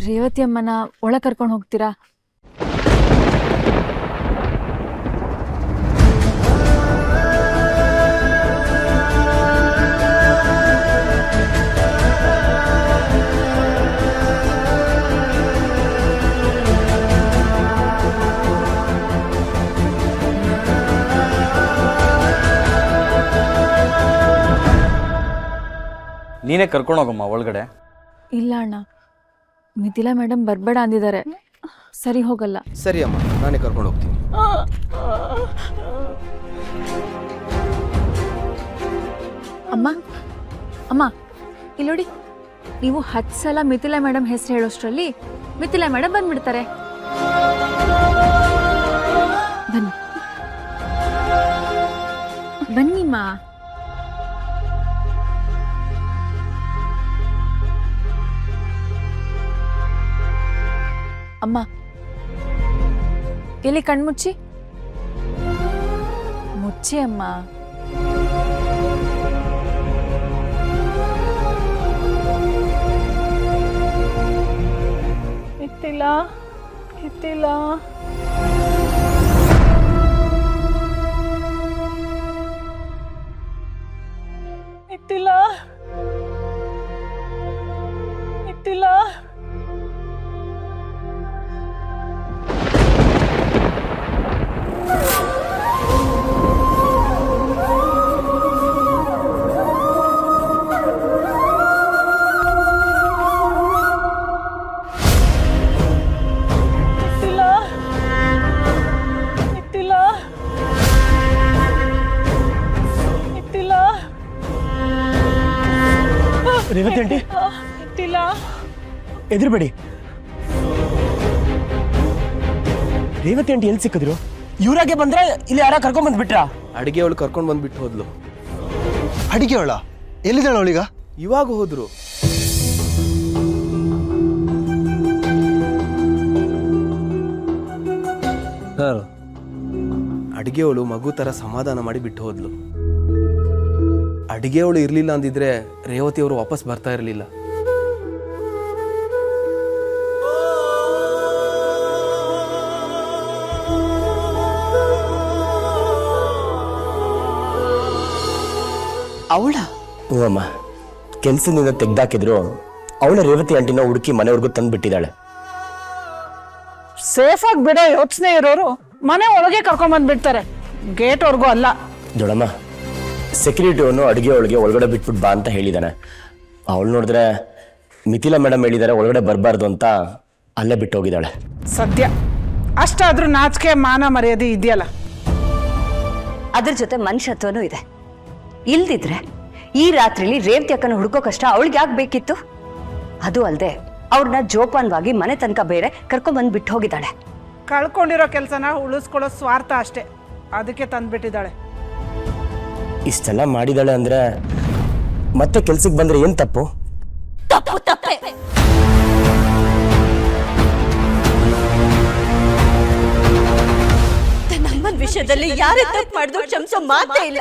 ರೇವತಿ ಅಮ್ಮನ ಒಳ ಕರ್ಕೊಂಡು ಹೋಗ್ತೀರಾ? ನೀನೇ ಕರ್ಕೊಂಡು ಹೋಗಮ್ಮ ಒಳಗಡೆ. ಇಲ್ಲ ಅಣ್ಣ, ಮಿಥಿಲಾ ಮೇಡಮ್ ಬರ್ಬೇಡ ಅಂದಿದ್ದಾರೆ. ಸರಿ ಹೋಗಲ್ಲ. ಸರಿ ಅಮ್ಮ, ನಾನೇ ಕರ್ಕೊಂಡು ಹೋಗ್ತೀನಿ. ಅಮ್ಮ ಅಮ್ಮ ಇಲ್ಲಿ ನೋಡಿ, ನೀವು 10 ಸಲ ಮಿಥಿಲಾ ಮೇಡಮ್ ಹೆಸರು ಹೇಳೋಷ್ಟರಲ್ಲಿ ಮಿಥಿಲಾ ಮೇಡಮ್ ಬಂದ್ಬಿಡ್ತಾರೆ. ಬನ್ನಿ ಬನ್ನಿಮ್ಮ. ಅಮ್ಮ ಎಲ್ಲಿ ಕಣ್ಮುಚ್ಚಿ, ಮುಚ್ಚಿ ಅಮ್ಮ. ಮಿಥಿಲ ಮಿಥಿಲ ಮಿಥಿಲ ಮಿಥಿಲ. ರೇವತಿ ಆಂಟಿ ಎದುರುಬೇಡಿ. ರೇವತಿ ಆಂಟಿ ಎಲ್ಲಿ ಸಿಕ್ಕಿದ್ರು? ಇವ್ರಾಗೆ ಬಂದ್ರೆ ಇಲ್ಲಿ ಯಾರ ಕರ್ಕೊಂಡ್ ಬಂದ್ಬಿಟ್ರಾ? ಅಡಿಗೆ ಅವಳು ಕರ್ಕೊಂಡು ಬಂದ್ಬಿಟ್ಟು ಹೋದ್ಲು. ಅಡಿಗೆ ಅವಳ ಎಲ್ಲಿದ್ದಾಳ ಅವಳೀಗ? ಇವಾಗ ಹೋದ್ರು. ಅಡಿಗೆ ಅವಳು ಮಗು ತರ ಸಮಾಧಾನ ಮಾಡಿ ಬಿಟ್ಟು ಹೋದ್ಲು. ಅಡಿಗೆ ಅವಳು ಇರ್ಲಿಲ್ಲ ಅಂದಿದ್ರೆ ರೇವತಿ ಅವರು ವಾಪಸ್ ಬರ್ತಾ ಇರಲಿಲ್ಲ. ಅವಳ ಅಮ್ಮ ಕೆಲ್ಸದಿಂದ ತೆಗ್ದಾಕಿದ್ರು ಅವಳ ರೇವತಿ ಆಂಟಿನ ಹುಡುಕಿ ಮನೆವರೆಗೂ ತಂದ್ಬಿಟ್ಟಿದ್ದಾಳೆ. ಸೇಫ್ ಆಗಿ ಬಿಡೋ ಯೋಚನೆ ಇರೋರು ಮನೆ ಒಳಗೆ ಕರ್ಕೊಂಡ್ ಬಂದ್ಬಿಡ್ತಾರೆ, ಗೇಟ್ ವರ್ಗೂ ಅಲ್ಲ. ದೊಡಮ್ಮ, ಸೆಕ್ಯೂರಿಟಿ ಅವನು ಅಡುಗೆ ಒಳಗೆ ಒಳಗಡೆ ಬಿಟ್ಬಿಟ್ಟು ಬಾ ಅಂತ ಹೇಳಿದಾನೆ. ಅವಳು ನೋಡಿದ್ರೆ ಮಿಥಿಲಾ ಮೇಡಮ್ ಹೇಳಿದಾರೆ ಒಳಗಡೆ ಬರಬಾರ್ದು ಅಂತ ಅಲ್ಲೇ ಬಿಟ್ಟು ಹೋಗಿದ್ದಾಳೆ. ಸದ್ಯ ಅಷ್ಟಾದ್ರೂ ನಾಚಿಕೆ ಮಾನ ಮರ್ಯಾದೆ ಇದೆಯಲ್ಲ. ಅದ್ರ ಜೊತೆ ಮನುಷ್ಯತ್ವನೂ ಇದೆ. ಇಲ್ದಿದ್ರೆ ಈ ರಾತ್ರಿಲಿ ರೇವತಿ ಅಕ್ಕನ ಹುಡುಕೋ ಕಷ್ಟ ಅವಳಿಗೆ ಯಾಕೆ ಬೇಕಿತ್ತು? ಅದು ಅಲ್ಲದೆ ಅವ್ರನ್ನ ಜೋಪಾನವಾಗಿ ಮನೆ ತನಕ ಬೇರೆ ಕರ್ಕೊಂಡ್ ಬಂದು ಬಿಟ್ಟು ಹೋಗಿದ್ದಾಳೆ. ಕಳ್ಕೊಂಡಿರೋ ಕೆಲಸನ ಉಳಿಸ್ಕೊಳ್ಳೋ ಸ್ವಾರ್ಥ ಅಷ್ಟೇ, ಅದಕ್ಕೆ ತಂದ್ಬಿಟ್ಟಿದ್ದಾಳೆ. ಇಷ್ಟೆಲ್ಲ ಮಾಡಿದಾಳೆ ಅಂದ್ರೆ ಮತ್ತೆ ಕೆಲ್ಸಕ್ಕೆ ಬಂದ್ರೆ ಏನ್ ತಪ್ಪು? ತಪ್ಪು ತಪ್ಪೆ. ತನ್ನ ಅಮ್ಮನ ವಿಷಯದಲ್ಲಿ ಯಾರೇ ತಪ್ಪು ಮಾಡಿದ್ರು ಕ್ಷಮಿಸೋ ಮಾತೇ ಇಲ್ಲ.